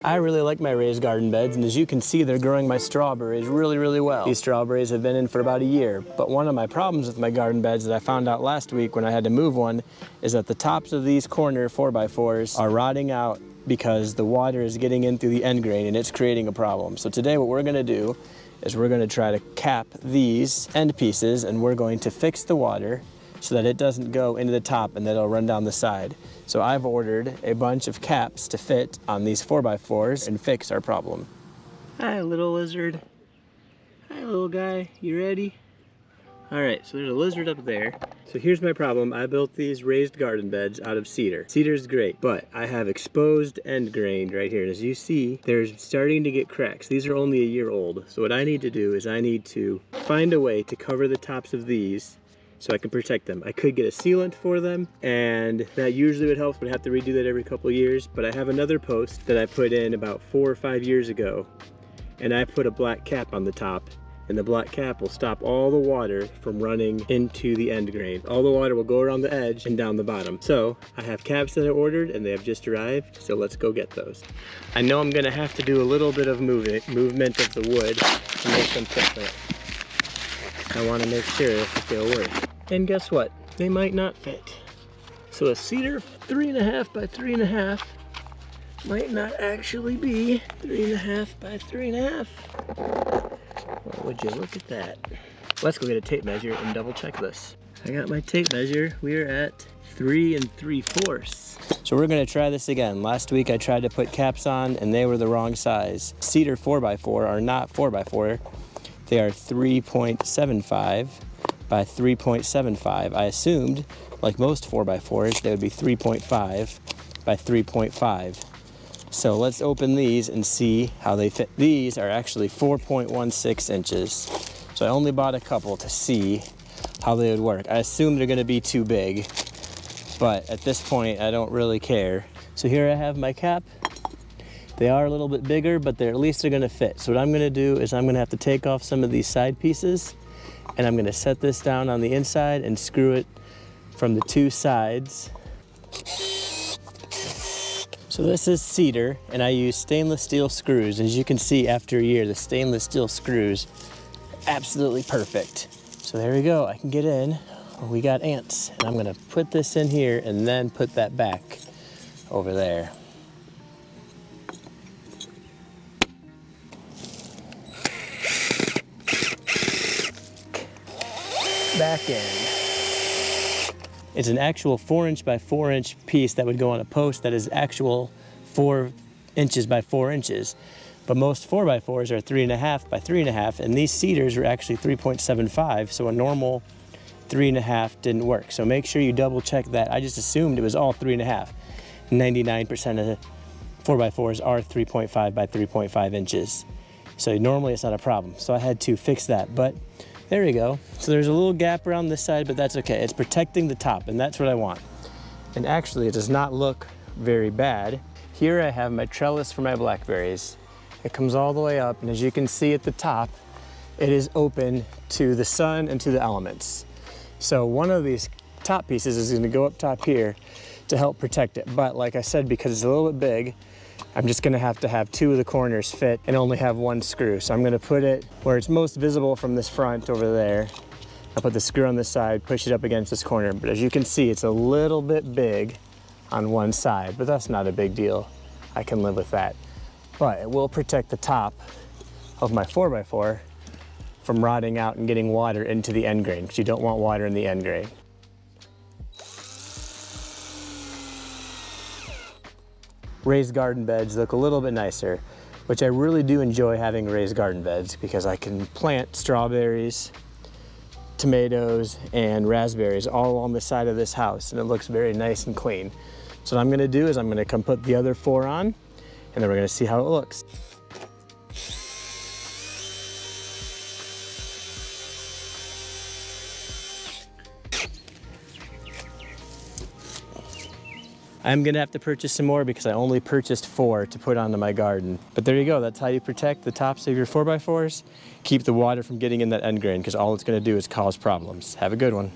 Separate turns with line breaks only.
I really like my raised garden beds, and as you can see, they're growing my strawberries really well. These strawberries have been in for about a year, but one of my problems with my garden beds that I found out last week when I had to move one is that the tops of these corner 4x4s are rotting out because the water is getting in through the end grain and it's creating a problem. So today what we're gonna do is we're gonna try to cap these end pieces, and we're going to fix the water so that it doesn't go into the top and that it'll run down the side. So I've ordered a bunch of caps to fit on these 4x4s and fix our problem. Hi, little lizard. Hi, little guy. You ready? All right, so there's a lizard up there. So here's my problem. I built these raised garden beds out of cedar. Cedar's great, but I have exposed end grain right here. And as you see, they're starting to get cracks. These are only a year old. So what I need to do is I need to find a way to cover the tops of these so I can protect them. I could get a sealant for them, and that usually would help, but I have to redo that every couple of years. But I have another post that I put in about 4 or 5 years ago, and I put a black cap on the top, and the black cap will stop all the water from running into the end grain. All the water will go around the edge and down the bottom. So I have caps that I ordered, and they have just arrived, so let's go get those. I know I'm gonna have to do a little bit of movement of the wood to make them fit, but I wanna make sure that they'll work. And guess what? They might not fit. So a cedar 3.5 by 3.5 might not actually be 3.5 by 3.5. Well, would you look at that? Let's go get a tape measure and double check this. I got my tape measure. We're at 3 3/4. So we're gonna try this again. Last week I tried to put caps on and they were the wrong size. Cedar 4x4 are not 4x4. They are 3.75 by 3.75. I assumed, like most 4x4s, they would be 3.5 by 3.5. So let's open these and see how they fit. These are actually 4.16 inches. So I only bought a couple to see how they would work. I assume they're gonna be too big, but at this point, I don't really care. So here I have my cap. They are a little bit bigger, but at least they're gonna fit. So what I'm gonna do is I'm gonna have to take off some of these side pieces, and I'm gonna set this down on the inside and screw it from the two sides. So this is cedar, and I use stainless steel screws. As you can see, after a year, the stainless steel screws, absolutely perfect. So there we go, I can get in. We got ants, and I'm gonna put this in here and then put that back over there. Back in. It's an actual 4" by 4" piece that would go on a post that is actual 4 inches by 4 inches. But most 4x4s are 3.5 by 3.5, and these cedars are actually 3.75, so a normal 3.5 didn't work. So make sure you double check that. I just assumed it was all 3.5. 99% of the 4x4s are 3.5 by 3.5 inches. So normally it's not a problem. So I had to fix that, but there we go. So there's a little gap around this side, but that's okay. It's protecting the top, and that's what I want. And actually, it does not look very bad. Here I have my trellis for my blackberries. It comes all the way up, and as you can see at the top, it is open to the sun and to the elements. So one of these top pieces is gonna go up top here to help protect it. But like I said, because it's a little bit big, I'm just gonna have to have 2 of the corners fit and only have 1 screw. So I'm gonna put it where it's most visible from this front over there. I'll put the screw on this side, push it up against this corner. But as you can see, it's a little bit big on one side, but that's not a big deal. I can live with that. But it will protect the top of my 4x4 from rotting out and getting water into the end grain, because you don't want water in the end grain. Raised garden beds look a little bit nicer, which I really do enjoy having raised garden beds because I can plant strawberries, tomatoes, and raspberries all along the side of this house, and it looks very nice and clean. So what I'm gonna do is I'm gonna come put the other 4 on, and then we're gonna see how it looks. I'm gonna have to purchase some more because I only purchased 4 to put onto my garden. But there you go, that's how you protect the tops of your 4x4s. Keep the water from getting in that end grain, because all it's gonna do is cause problems. Have a good one.